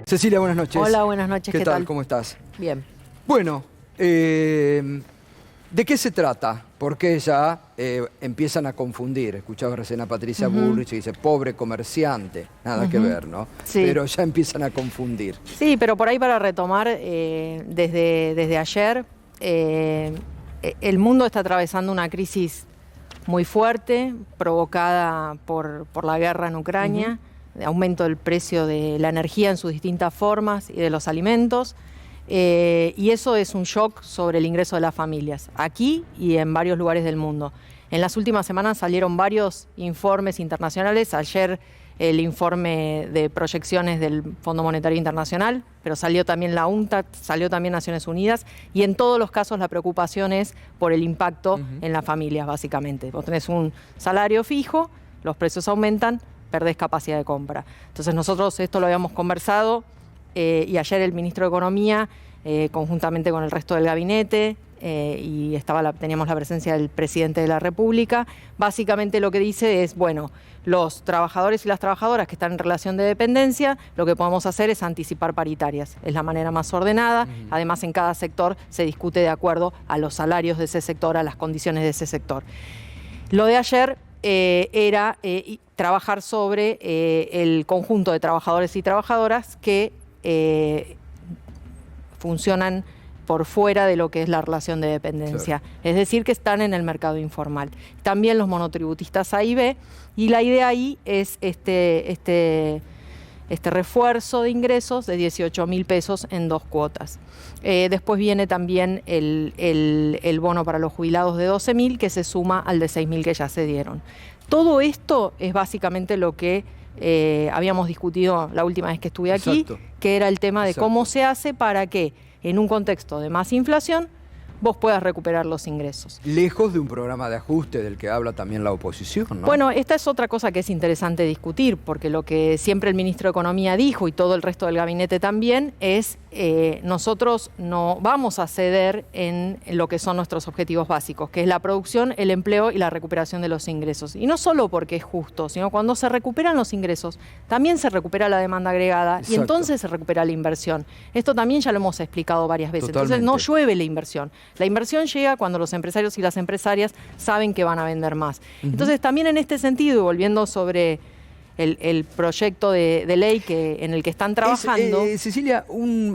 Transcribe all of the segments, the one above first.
Cecilia, buenas noches. Hola, buenas noches. ¿Qué tal? ¿Cómo estás? Bien. Bueno, ¿de qué se trata? Porque ya empiezan a confundir. Escuchaba recién a Patricia Bullrich y dice, pobre comerciante. Nada que ver, ¿no? Sí. Pero ya empiezan a confundir. Sí, pero por ahí para retomar, desde ayer, el mundo está atravesando una crisis muy fuerte, provocada por la guerra en Ucrania, de aumento del precio de la energía en sus distintas formas y de los alimentos. Y eso es un shock sobre el ingreso de las familias, aquí y en varios lugares del mundo. En las últimas semanas salieron varios informes internacionales. Ayer el informe de proyecciones del Fondo Monetario Internacional, pero salió también la UNCTAD, salió también Naciones Unidas, y en todos los casos la preocupación es por el impacto en las familias, básicamente. Vos tenés un salario fijo, los precios aumentan, perdés capacidad de compra. Entonces nosotros esto lo habíamos conversado y ayer el ministro de Economía, conjuntamente con el resto del gabinete, y teníamos la presencia del presidente de la República, básicamente lo que dice es, bueno, los trabajadores y las trabajadoras que están en relación de dependencia, lo que podemos hacer es anticipar paritarias. Es la manera más ordenada. Además, en cada sector se discute de acuerdo a los salarios de ese sector, a las condiciones de ese sector. Lo de ayer era trabajar sobre el conjunto de trabajadores y trabajadoras que funcionan por fuera de lo que es la relación de dependencia, claro. Es decir, que están en el mercado informal. También los monotributistas A y B, y la idea ahí es este refuerzo de ingresos de 18.000 pesos en 2 cuotas. Después viene también el bono para los jubilados de 12.000, que se suma al de 6.000 que ya se dieron. Todo esto es básicamente lo que habíamos discutido la última vez que estuve aquí, que era el tema de cómo se hace para que en un contexto de más inflación vos puedas recuperar los ingresos. Lejos de un programa de ajuste del que habla también la oposición, ¿no? Bueno, esta es otra cosa que es interesante discutir, porque lo que siempre el ministro de Economía dijo y todo el resto del gabinete también es nosotros no vamos a ceder en lo que son nuestros objetivos básicos, que es la producción, el empleo y la recuperación de los ingresos. Y no solo porque es justo, sino cuando se recuperan los ingresos, también se recupera la demanda agregada. Exacto. Y entonces se recupera la inversión. Esto también ya lo hemos explicado varias veces. Totalmente. Entonces no llueve la inversión. La inversión llega cuando los empresarios y las empresarias saben que van a vender más. Entonces también en este sentido, volviendo sobre el proyecto de ley en el que están trabajando... Cecilia,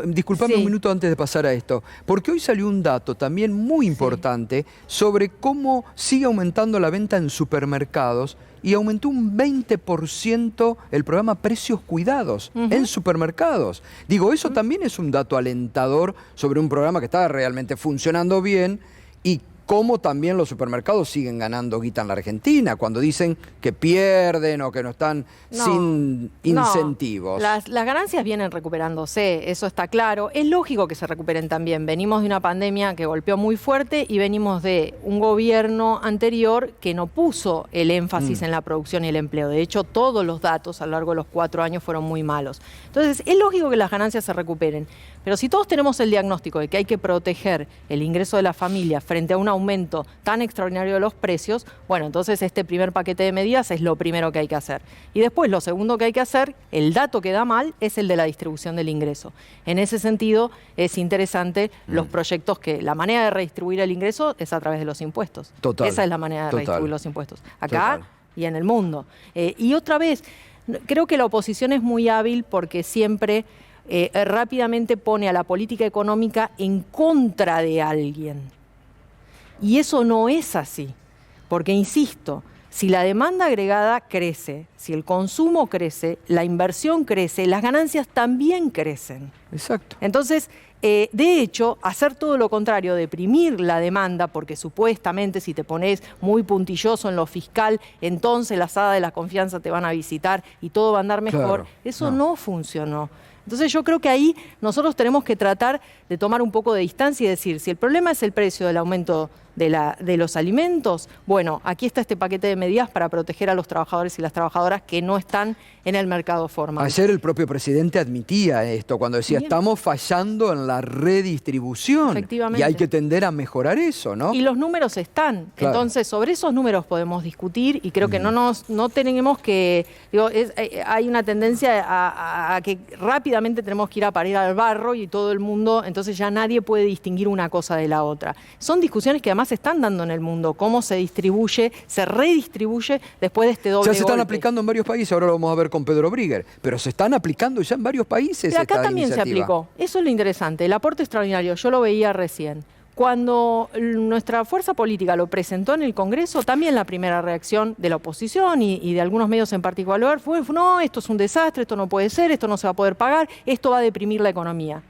disculpame un minuto antes de pasar a esto, porque hoy salió un dato también muy importante sobre cómo sigue aumentando la venta en supermercados y aumentó un 20% el programa Precios Cuidados en supermercados. Digo, eso también es un dato alentador sobre un programa que está realmente funcionando bien y cómo también los supermercados siguen ganando guita en la Argentina, cuando dicen que pierden o que no están sin incentivos. Las ganancias vienen recuperándose, eso está claro. Es lógico que se recuperen también. Venimos de una pandemia que golpeó muy fuerte y venimos de un gobierno anterior que no puso el énfasis en la producción y el empleo. De hecho, todos los datos a lo largo de los 4 años fueron muy malos. Entonces, es lógico que las ganancias se recuperen. Pero si todos tenemos el diagnóstico de que hay que proteger el ingreso de la familia frente a un aumento tan extraordinario de los precios, bueno, entonces este primer paquete de medidas es lo primero que hay que hacer. Y después lo segundo que hay que hacer, el dato que da mal, es el de la distribución del ingreso. En ese sentido, es interesante los proyectos que la manera de redistribuir el ingreso es a través de los impuestos. Total. Esa es la manera de redistribuir los impuestos. Acá y en el mundo. Y otra vez, creo que la oposición es muy hábil porque siempre... rápidamente pone a la política económica en contra de alguien. Y eso no es así, porque, insisto, si la demanda agregada crece, si el consumo crece, la inversión crece, las ganancias también crecen. Exacto. Entonces, de hecho, hacer todo lo contrario, deprimir la demanda, porque supuestamente si te pones muy puntilloso en lo fiscal, entonces las hadas de la confianza te van a visitar y todo va a andar mejor, eso no funcionó. Entonces yo creo que ahí nosotros tenemos que tratar de tomar un poco de distancia y decir, si el problema es el precio del aumento de los alimentos. Bueno, aquí está este paquete de medidas para proteger a los trabajadores y las trabajadoras que no están en el mercado formal. Ayer el propio presidente admitía esto cuando decía, Bien. estamos fallando en la redistribución. Efectivamente. Y hay que tender a mejorar eso, ¿no? Y los números están. Claro. Entonces, sobre esos números podemos discutir y creo que no tenemos que... Digo, hay una tendencia a que rápidamente tenemos que ir a parir al barro y todo el mundo, entonces ya nadie puede distinguir una cosa de la otra. Son discusiones que además se están dando en el mundo, cómo se distribuye, se redistribuye después de este doble Ya se están golpe. aplicando en varios países, ahora lo vamos a ver con Pedro Brigger, pero se están aplicando ya en varios países. Pero acá esta también iniciativa. se aplicó. Eso es lo interesante. El aporte extraordinario, yo lo veía recién. Cuando nuestra fuerza política lo presentó en el Congreso, también la primera reacción de la oposición y de algunos medios en particular fue, no, esto es un desastre, esto no puede ser, esto no se va a poder pagar, esto va a deprimir la economía.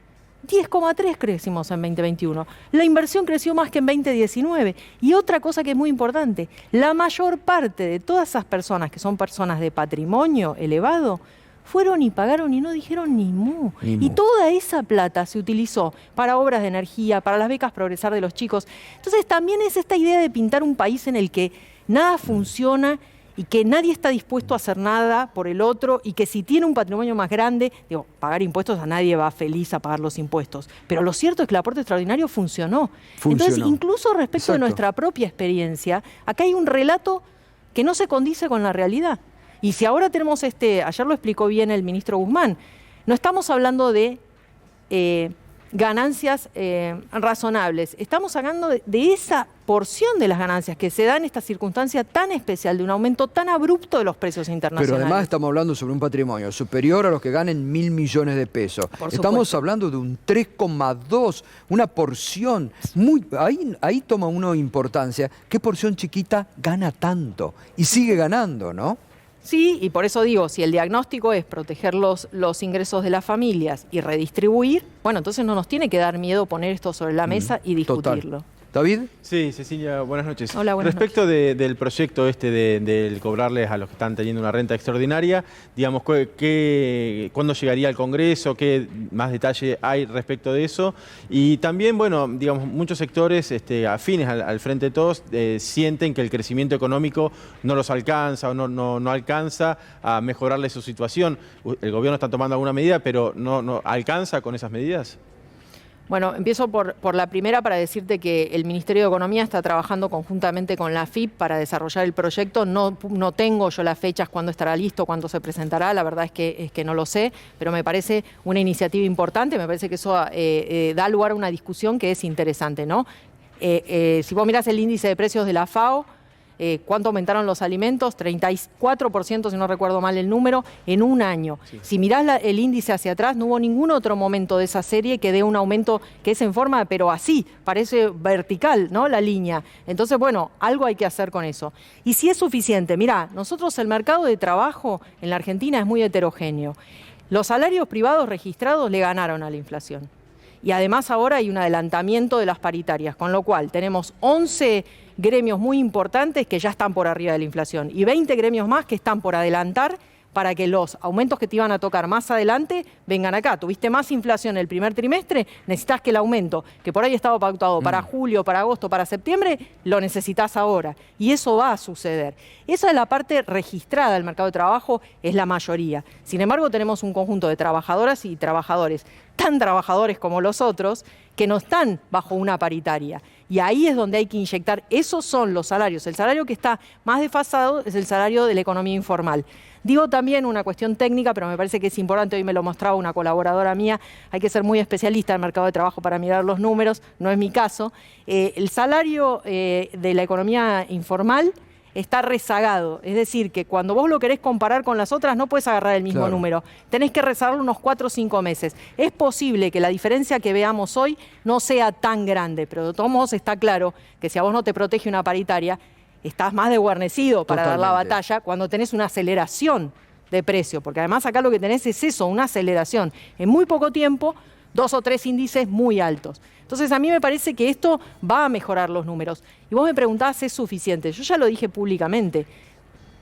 10,3 crecimos en 2021. La inversión creció más que en 2019. Y otra cosa que es muy importante, la mayor parte de todas esas personas que son personas de patrimonio elevado, fueron y pagaron y no dijeron ni mu. Y toda esa plata se utilizó para obras de energía, para las becas Progresar de los chicos. Entonces también es esta idea de pintar un país en el que nada funciona y que nadie está dispuesto a hacer nada por el otro y que si tiene un patrimonio más grande, digo, pagar impuestos, a nadie va feliz a pagar los impuestos. Pero lo cierto es que el aporte extraordinario funcionó. Entonces, incluso respecto de nuestra propia experiencia, acá hay un relato que no se condice con la realidad. Y si ahora tenemos ayer lo explicó bien el ministro Guzmán, no estamos hablando de ganancias razonables, estamos hablando de esa porción de las ganancias que se da en esta circunstancia tan especial, de un aumento tan abrupto de los precios internacionales. Pero además estamos hablando sobre un patrimonio superior a los que ganen 1.000 millones de pesos. Estamos hablando de un 3,2, una porción muy... Ahí toma uno importancia. ¿Qué porción chiquita gana tanto? Y sigue ganando, ¿no? Sí, y por eso digo, si el diagnóstico es proteger los ingresos de las familias y redistribuir, bueno, entonces no nos tiene que dar miedo poner esto sobre la mesa y discutirlo. Total. ¿David? Sí, Cecilia, buenas noches. Hola, buenas Respecto del proyecto del cobrarles a los que están teniendo una renta extraordinaria, digamos, ¿cuándo llegaría al Congreso? ¿Qué más detalle hay respecto de eso? Y también, bueno, digamos, muchos sectores afines al Frente de Todos sienten que el crecimiento económico no los alcanza o no alcanza a mejorarle su situación. El gobierno está tomando alguna medida, pero ¿no alcanza con esas medidas? Bueno, empiezo por la primera para decirte que el Ministerio de Economía está trabajando conjuntamente con la AFIP para desarrollar el proyecto. No tengo yo las fechas, cuándo estará listo, cuándo se presentará, la verdad es que no lo sé, pero me parece una iniciativa importante, me parece que eso da lugar a una discusión que es interesante, ¿no? Si vos mirás el índice de precios de la FAO, ¿cuánto aumentaron los alimentos? 34%, si no recuerdo mal el número, en un año. Sí. Si mirás el índice hacia atrás, no hubo ningún otro momento de esa serie que dé un aumento que es en forma, pero así, parece vertical, ¿no? La línea. Entonces, bueno, algo hay que hacer con eso. Y si es suficiente, mirá, nosotros el mercado de trabajo en la Argentina es muy heterogéneo. Los salarios privados registrados le ganaron a la inflación. Y además ahora hay un adelantamiento de las paritarias, con lo cual tenemos 11 gremios muy importantes que ya están por arriba de la inflación y 20 gremios más que están por adelantar para que los aumentos que te iban a tocar más adelante vengan acá. Tuviste más inflación el primer trimestre, necesitas que el aumento, que por ahí estaba pautado para julio, para agosto, para septiembre, lo necesitas ahora. Y eso va a suceder. Esa es la parte registrada del mercado de trabajo, es la mayoría. Sin embargo, tenemos un conjunto de trabajadoras y trabajadores, tan trabajadores como los otros, que no están bajo una paritaria. Y ahí es donde hay que inyectar, esos son los salarios. El salario que está más desfasado es el salario de la economía informal. Digo también una cuestión técnica, pero me parece que es importante, hoy me lo mostraba una colaboradora mía, hay que ser muy especialista en el mercado de trabajo para mirar los números, no es mi caso. El salario de la economía informal está rezagado, es decir, que cuando vos lo querés comparar con las otras no puedes agarrar el mismo número, tenés que rezagarlo unos 4 o 5 meses. Es posible que la diferencia que veamos hoy no sea tan grande, pero de todos modos está claro que si a vos no te protege una paritaria, estás más desguarnecido para dar la batalla cuando tenés una aceleración de precio, porque además acá lo que tenés es eso, una aceleración. En muy poco tiempo, 2 o 3 índices muy altos. Entonces a mí me parece que esto va a mejorar los números. Y vos me preguntabas, ¿es suficiente? Yo ya lo dije públicamente.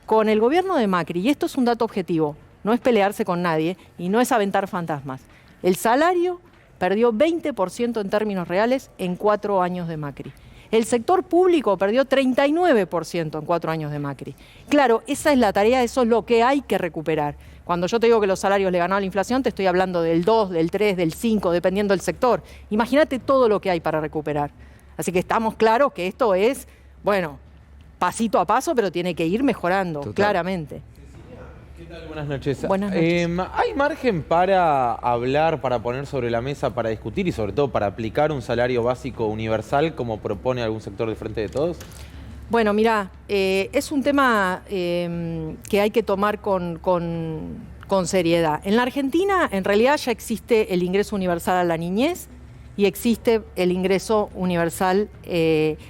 Con el gobierno de Macri, y esto es un dato objetivo, no es pelearse con nadie y no es aventar fantasmas. El salario perdió 20% en términos reales en 4 años de Macri. El sector público perdió 39% en 4 años de Macri. Claro, esa es la tarea, eso es lo que hay que recuperar. Cuando yo te digo que los salarios le ganaron la inflación, te estoy hablando del 2, del 3, del 5, dependiendo del sector. Imagínate todo lo que hay para recuperar. Así que estamos claros que esto es, bueno, pasito a paso, pero tiene que ir mejorando, Total. Claramente. ¿Qué tal? Buenas noches. Buenas noches. ¿Hay margen para hablar, para poner sobre la mesa, para discutir y sobre todo para aplicar un salario básico universal como propone algún sector del Frente de Todos? Bueno, mira, es un tema que hay que tomar con seriedad. En la Argentina, en realidad, ya existe el ingreso universal a la niñez y existe el ingreso universal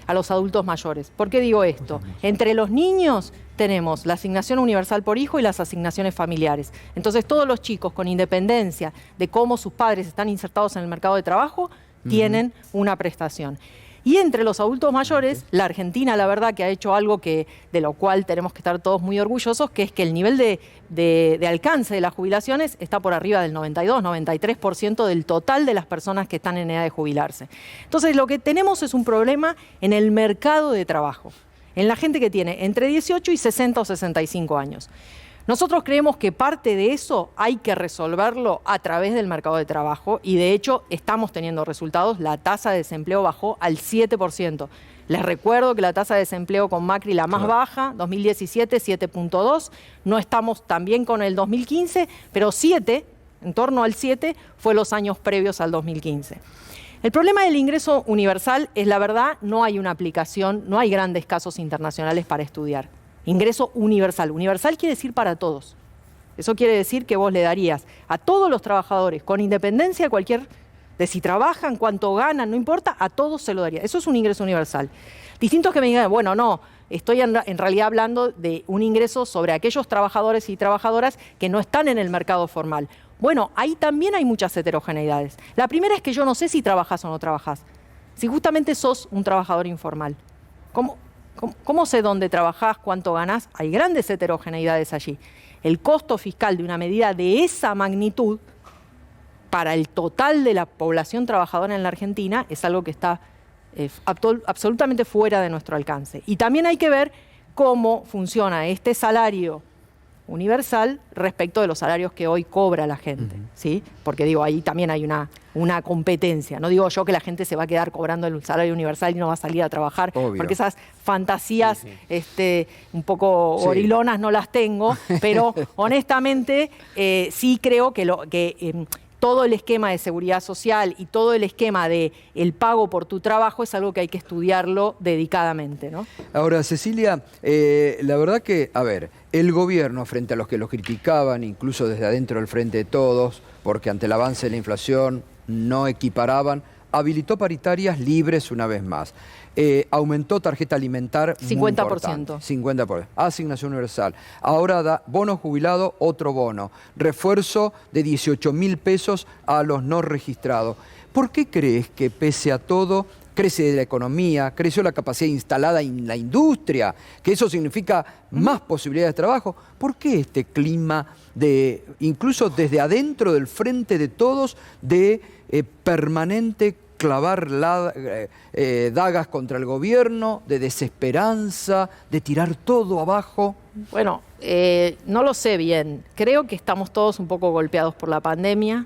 a los adultos mayores. ¿Por qué digo esto? Entre los niños tenemos la asignación universal por hijo y las asignaciones familiares. Entonces, todos los chicos, con independencia de cómo sus padres están insertados en el mercado de trabajo, tienen una prestación. Y entre los adultos mayores, la Argentina, la verdad, que ha hecho algo de lo cual tenemos que estar todos muy orgullosos, que es que el nivel de alcance de las jubilaciones está por arriba del 92, 93% del total de las personas que están en edad de jubilarse. Entonces, lo que tenemos es un problema en el mercado de trabajo, en la gente que tiene entre 18 y 60 o 65 años. Nosotros creemos que parte de eso hay que resolverlo a través del mercado de trabajo y de hecho estamos teniendo resultados. La tasa de desempleo bajó al 7%. Les recuerdo que la tasa de desempleo con Macri, la más baja, 2017, 7.2. No estamos tan bien con el 2015, pero 7, en torno al 7, fue los años previos al 2015. El problema del ingreso universal es, la verdad, no hay una aplicación, no hay grandes casos internacionales para estudiar. Ingreso universal. Universal quiere decir para todos. Eso quiere decir que vos le darías a todos los trabajadores, con independencia de si trabajan, cuánto ganan, no importa, a todos se lo daría. Eso es un ingreso universal. Distintos que me digan, bueno, no, estoy en realidad hablando de un ingreso sobre aquellos trabajadores y trabajadoras que no están en el mercado formal. Bueno, ahí también hay muchas heterogeneidades. La primera es que yo no sé si trabajás o no trabajás. Si justamente sos un trabajador informal. ¿Cómo sé dónde trabajás, cuánto ganás? Hay grandes heterogeneidades allí. El costo fiscal de una medida de esa magnitud para el total de la población trabajadora en la Argentina es algo que está absolutamente fuera de nuestro alcance. Y también hay que ver cómo funciona este salario universal respecto de los salarios que hoy cobra la gente, ¿sí? Porque digo, ahí también hay una competencia. No digo yo que la gente se va a quedar cobrando el salario universal y no va a salir a trabajar, obvio, porque esas fantasías un poco gorilonas no las tengo, pero honestamente sí creo que todo el esquema de seguridad social y todo el esquema de el pago por tu trabajo es algo que hay que estudiarlo dedicadamente, ¿no? Ahora, Cecilia, la verdad que, a ver, el gobierno, frente a los que lo criticaban, incluso desde adentro del Frente de Todos, porque ante el avance de la inflación no equiparaban, habilitó paritarias libres una vez más. Aumentó tarjeta alimentar 50%. 50%. Asignación universal. Ahora da bono jubilado, otro bono. Refuerzo de 18.000 pesos a los no registrados. ¿Por qué crees que pese a todo crece la economía, creció la capacidad instalada en la industria, que eso significa más posibilidades de trabajo? ¿Por qué este clima de, incluso desde adentro del Frente de Todos, de permanente clavar dagas contra el gobierno, de desesperanza, de tirar todo abajo? Bueno, no lo sé bien. Creo que estamos todos un poco golpeados por la pandemia.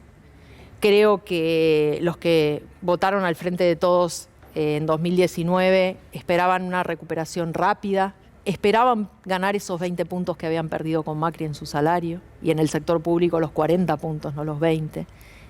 Creo que los que votaron al Frente de Todos en 2019 esperaban una recuperación rápida, esperaban ganar esos 20 puntos que habían perdido con Macri en su salario y en el sector público los 40 puntos, no los 20.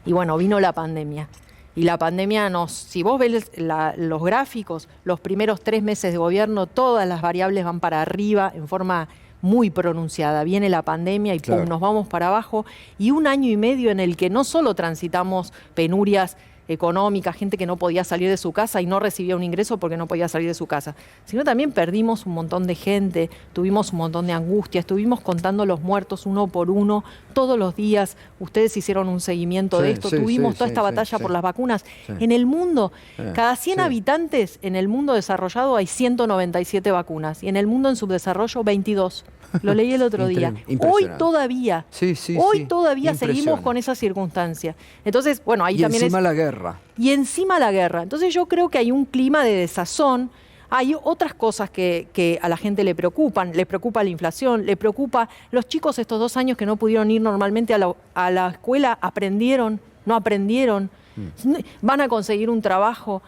Y bueno, vino la pandemia. Y la pandemia si vos ves los gráficos, los primeros 3 meses de gobierno, todas las variables van para arriba en forma muy pronunciada. Viene la pandemia y claro, pum, nos vamos para abajo. Y 1 año y medio en el que no solo transitamos penurias económica, gente que no podía salir de su casa y no recibía un ingreso porque no podía salir de su casa, sino también perdimos un montón de gente, tuvimos un montón de angustia, estuvimos contando los muertos uno por uno todos los días. Ustedes hicieron un seguimiento de esto, tuvimos toda esta batalla por las vacunas. En el mundo, cada 100 habitantes en el mundo desarrollado hay 197 vacunas y en el mundo en subdesarrollo 22. Lo leí el otro día. Hoy todavía seguimos con esa circunstancia. Entonces, bueno, ahí y también encima la guerra. guerra. Y encima la guerra. Entonces yo creo que hay un clima de desazón. Hay otras cosas que a la gente le preocupan. Le preocupa la inflación, le preocupa los chicos estos 2 años que no pudieron ir normalmente a la escuela, aprendieron, no aprendieron, van a conseguir un trabajo.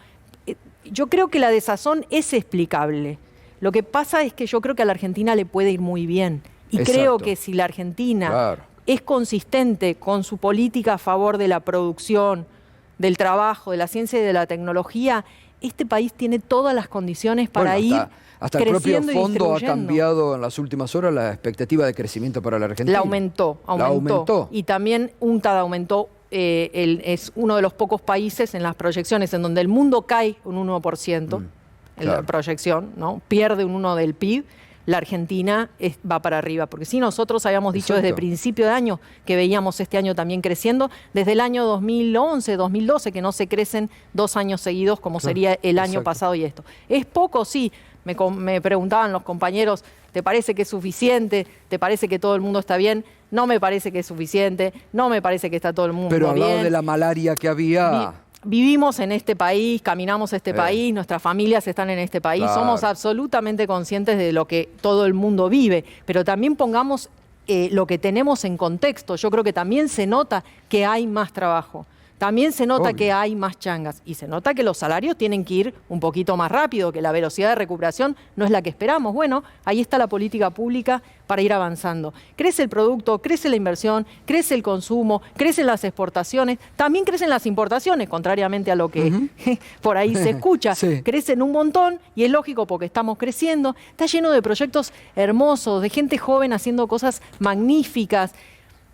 Yo creo que la desazón es explicable. Lo que pasa es que yo creo que a la Argentina le puede ir muy bien. Y Exacto. creo que si la Argentina Claro. es consistente con su política a favor de la producción, del trabajo, de la ciencia y de la tecnología, este país tiene todas las condiciones para Bueno, ir hasta el propio creciendo y fondo ha distribuyendo. cambiado en las últimas horas la expectativa de crecimiento para la Argentina. La aumentó. La aumentó. Y también UNCTAD aumentó. Es uno de los pocos países en las proyecciones en donde el mundo cae un 1% en la claro. proyección, ¿no? Pierde un 1 del PIB. La Argentina va para arriba, porque si nosotros habíamos dicho Exacto. desde principio de año que veíamos este año también creciendo, desde el año 2011, 2012, que no se crecen 2 años seguidos como sería el año exacto. pasado y esto. ¿Es poco? Sí. Me preguntaban los compañeros, ¿te parece que es suficiente? ¿Te parece que todo el mundo está bien? No me parece que es suficiente, no me parece que está todo el mundo Pero al bien. lado de la malaria que había... Vivimos en este país, caminamos este país, nuestras familias están en este país, Claro. somos absolutamente conscientes de lo que todo el mundo vive, pero también pongamos lo que tenemos en contexto. Yo creo que también se nota que hay más trabajo, también se nota Obvio. que hay más changas y se nota que los salarios tienen que ir un poquito más rápido, que la velocidad de recuperación no es la que esperamos. Bueno, ahí está la política pública para ir avanzando. Crece el producto, crece la inversión, crece el consumo, crecen las exportaciones, también crecen las importaciones, contrariamente a lo que por ahí se escucha. Sí. Crecen un montón y es lógico porque estamos creciendo. Está lleno de proyectos hermosos, de gente joven haciendo cosas magníficas.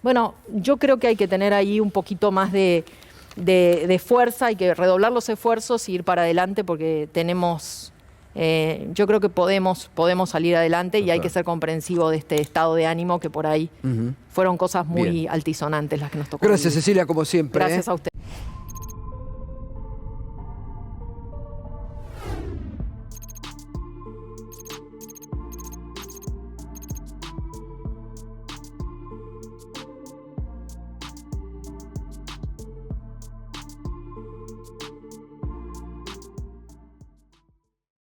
Bueno, yo creo que hay que tener ahí un poquito más de fuerza, hay que redoblar los esfuerzos y ir para adelante porque tenemos, yo creo que podemos salir adelante y hay que ser comprensivo de este estado de ánimo que por ahí fueron cosas muy Bien. altisonantes las que nos tocó Gracias, vivir. Cecilia, como siempre. Gracias a usted.